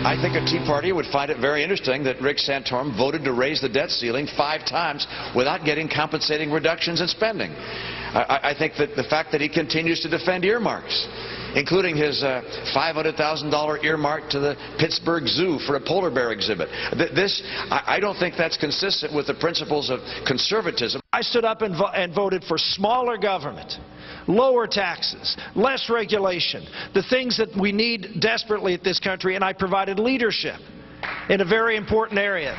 I think a Tea Party would find it very interesting that Rick Santorum voted to raise the debt ceiling 5 times without getting compensating reductions in spending. I think that the fact that he continues to defend earmarks, including his $500,000 earmark to the Pittsburgh Zoo for a polar bear exhibit. I don't think that's consistent with the principles of conservatism. I stood up and voted for smaller government, lower taxes, less regulation, the things that we need desperately at this country, and I provided leadership in a very important area.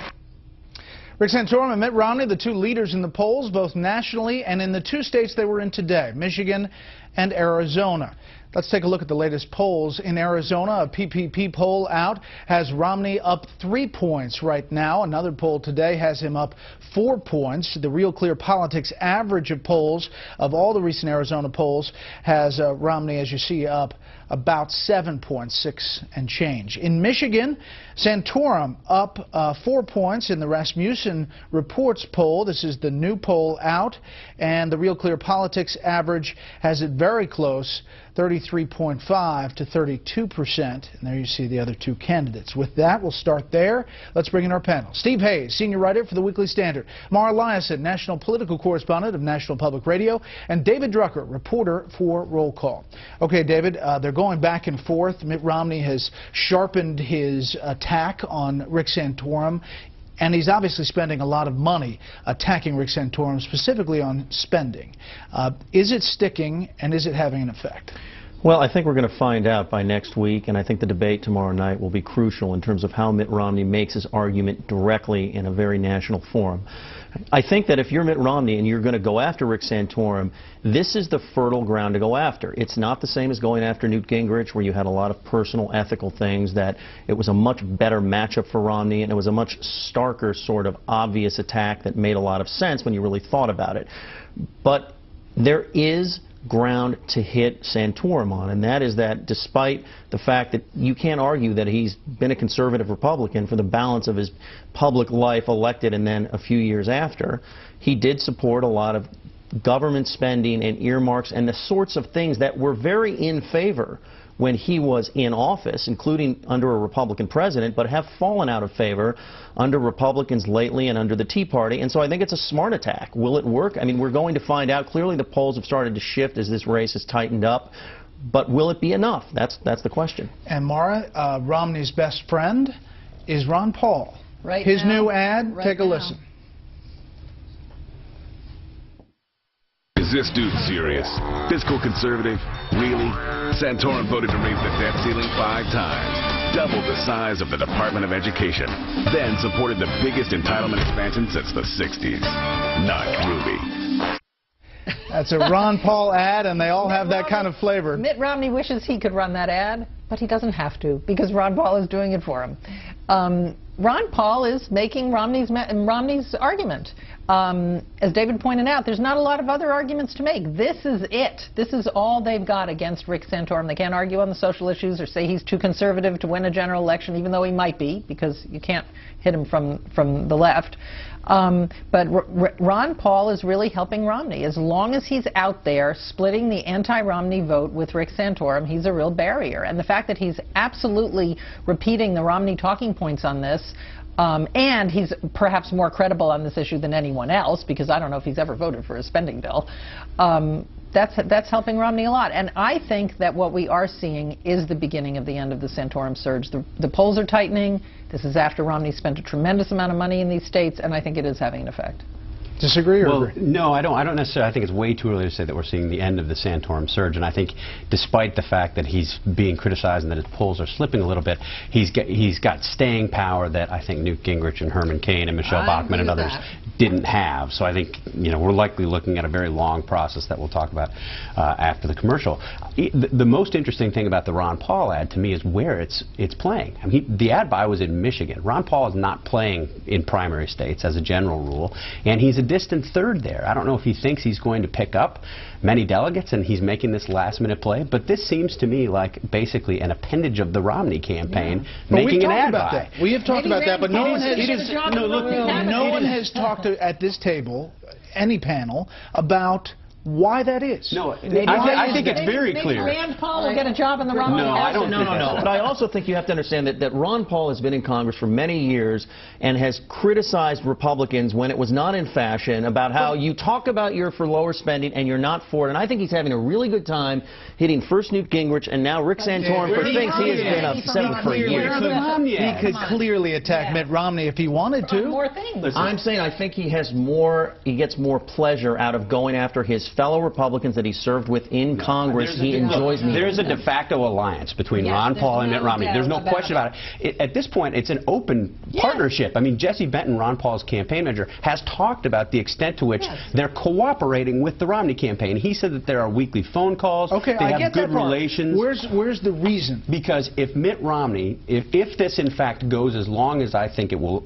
Rick Santorum and Mitt Romney, the 2 leaders in the polls, both nationally and in the 2 states they were in today, Michigan and Arizona. Let's take a look at the latest polls. In Arizona, a PPP poll out has Romney up 3 points right now. Another poll today has him up 4 points. The Real Clear Politics average of polls, of all the recent Arizona polls, has Romney, as you see, up about 7 points, 6 and change. In Michigan, Santorum up 4 points in the Rasmussen Reports poll. This is the new poll out, and the Real Clear Politics average has it very close, 33.5 to 32%. And there you see the other 2 candidates. With that, we'll start there. Let's bring in our panel. Steve Hayes, senior writer for the Weekly Standard. Mara Liasson, national political correspondent of National Public Radio. And David Drucker, reporter for Roll Call. Okay, David, they're going back and forth. Mitt Romney has sharpened his attack on Rick Santorum. And he's obviously spending a lot of money attacking Rick Santorum, specifically on spending. Is it sticking, and is it having an effect? Well, I think we're going to find out by next week, and I think the debate tomorrow night will be crucial in terms of how Mitt Romney makes his argument directly in a very national forum. I think that if you're Mitt Romney and you're going to go after Rick Santorum, this is the fertile ground to go after. It's not the same as going after Newt Gingrich, where you had a lot of personal ethical things, that it was a much better matchup for Romney, and it was a much starker sort of obvious attack that made a lot of sense when you really thought about it. But there is ground to hit Santorum on, and that is that despite the fact that you can't argue that he's been a conservative Republican for the balance of his public life, elected and then a few years after, he did support a lot of government spending and earmarks and the sorts of things that were very in favor when he was in office, including under a Republican president, but have fallen out of favor under Republicans lately and under the Tea Party. And so I think it's a smart attack. Will it work? I mean, we're going to find out. Clearly the polls have started to shift as this race has tightened up. But will it be enough? That's the question. And Mara, Romney's best friend is Ron Paul. Right His now, new ad, right take a now. listen. Is this dude serious? Fiscal conservative? Really? Santorum voted to raise the debt ceiling 5 times, doubled the size of the Department of Education, then supported the biggest entitlement expansion since the 60s. Not groovy. That's a Ron Paul ad, and they all have that kind of flavor. Mitt Romney wishes he could run that ad, but he doesn't have to, because Ron Paul is doing it for him. Ron Paul is making Romney's argument. As David pointed out, there's not a lot of other arguments to make. This is it. This is all they've got against Rick Santorum. They can't argue on the social issues or say he's too conservative to win a general election, even though he might be, because you can't hit him from the left. But Ron Paul is really helping Romney. As long as he's out there splitting the anti-Romney vote with Rick Santorum, he's a real barrier. And the fact that he's absolutely repeating the Romney talking points on this, and he's perhaps more credible on this issue than anyone else, because I don't know if he's ever voted for a spending bill. That's helping Romney a lot. And I think that what we are seeing is the beginning of the end of the Santorum surge. The polls are tightening. This is after Romney spent a tremendous amount of money in these states, and I think it is having an effect. Disagree or well, agree? No, I don't necessarily. I think it's way too early to say that we're seeing the end of the Santorum surge. And I think, despite the fact that he's being criticized and that his polls are slipping a little bit, he's got staying power that I think Newt Gingrich and Herman Cain and Michelle Bachmann and others didn't have. So I think we're likely looking at a very long process that we'll talk about after the commercial. The most interesting thing about the Ron Paul ad to me is where it's playing. I mean, the ad buy was in Michigan. Ron Paul is not playing in primary states as a general rule, and he's a distant third there. I don't know if he thinks he's going to pick up many delegates and he's making this last-minute play, but this seems to me like basically an appendage of the Romney campaign making an ad buy. We have talked about that, but no one has talked at this table, any panel, about why that is. No, I think it's very clear. Maybe Rand Paul will get a job in the Romney. No, I don't. No. But I also think you have to understand that Ron Paul has been in Congress for many years and has criticized Republicans when it was not in fashion about how you talk about you're for lower spending and you're not for it. And I think he's having a really good time hitting first Newt Gingrich and now Rick Santorum for things he has been upset for years. He could clearly attack Mitt Romney if he wanted to. More things. I'm saying I think he gets more pleasure out of going after his fellow Republicans that he served with in Congress. He enjoys meeting. There's a de facto alliance between Ron Paul and Mitt Romney. There's no question about it. At this point, it's an open partnership. I mean, Jesse Benton, Ron Paul's campaign manager, has talked about the extent to which they're cooperating with the Romney campaign. He said that there are weekly phone calls. Okay, they I have get good that part. relations. Where's the reason? Because if Mitt Romney, if this in fact goes as long as I think it will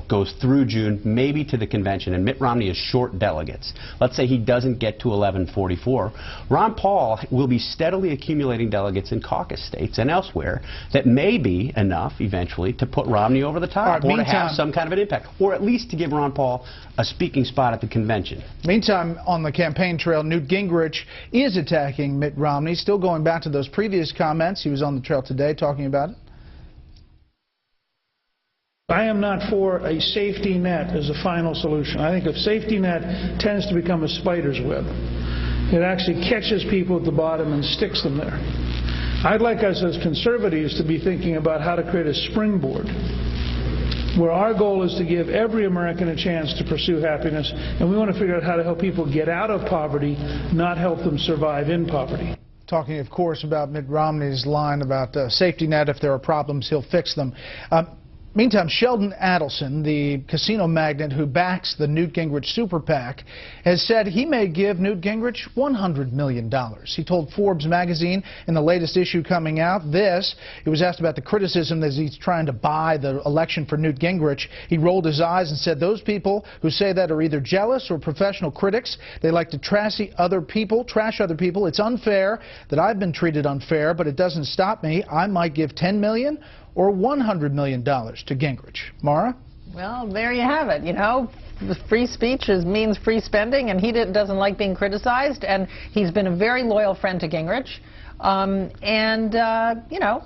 goes through June, maybe to the convention, and Mitt Romney is short delegates, let's say he doesn't get to 1144, Ron Paul will be steadily accumulating delegates in caucus states and elsewhere that may be enough eventually to put Romney over the top, or to have some kind of an impact, or at least to give Ron Paul a speaking spot at the convention. Meantime, on the campaign trail, Newt Gingrich is attacking Mitt Romney, still going back to those previous comments. He was on the trail today talking about it. I am not for a safety net as a final solution. I think a safety net tends to become a spider's web. It actually catches people at the bottom and sticks them there. I'd like us as conservatives to be thinking about how to create a springboard where our goal is to give every American a chance to pursue happiness, and we want to figure out how to help people get out of poverty, not help them survive in poverty. Talking, of course, about Mitt Romney's line about safety net. If there are problems, he'll fix them. Meantime, Sheldon Adelson, the casino magnate who backs the Newt Gingrich super PAC, has said he may give Newt Gingrich $100 million. He told Forbes magazine in the latest issue coming out this. He was asked about the criticism that he's trying to buy the election for Newt Gingrich. He rolled his eyes and said those people who say that are either jealous or professional critics. They like to trash other people. It's unfair that I've been treated unfair, but it doesn't stop me. I might give $10 million or $100 million to Gingrich. Mara? Well, there you have it. You know, free speech means free spending, and he doesn't like being criticized, and he's been a very loyal friend to Gingrich. You know,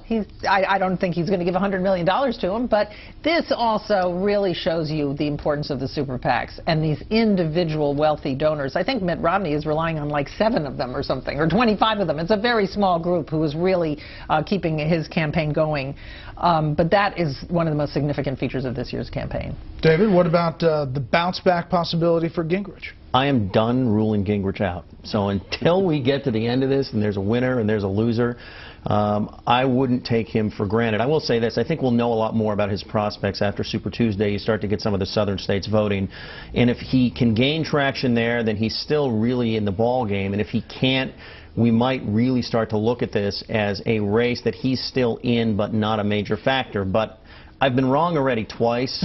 I don't think he's going to give $100 million to him, but this also really shows you the importance of the super PACs and these individual wealthy donors. I think Mitt Romney is relying on like 7 of them or something, or 25 of them. It's a very small group who is really keeping his campaign going. But that is one of the most significant features of this year's campaign. David, what about the bounce-back possibility for Gingrich? I am done ruling Gingrich out. So until we get to the end of this and there's a winner and there's a loser, I wouldn't take him for granted. I will say this. I think we'll know a lot more about his prospects after Super Tuesday. You start to get some of the southern states voting. And if he can gain traction there, then he's still really in the ball game. And if he can't, we might really start to look at this as a race that he's still in but not a major factor. But I've been wrong already twice,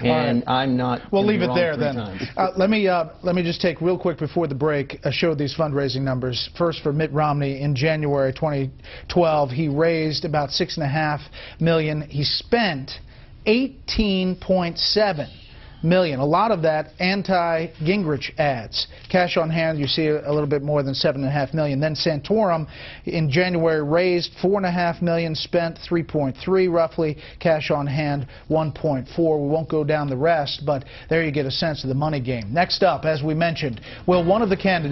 and I'm not. We'll leave it there then. Let me just take real quick before the break show these fundraising numbers. First, for Mitt Romney in January 2012, he raised about $6.5 million. He spent $18.7 million. A lot of that anti-Gingrich ads. Cash on hand, you see a little bit more than $7.5 million. Then Santorum in January raised $4.5 million, spent $3.3 roughly. Cash on hand $1.4. We won't go down the rest, but there you get a sense of the money game. Next up, as we mentioned, will one of the candidates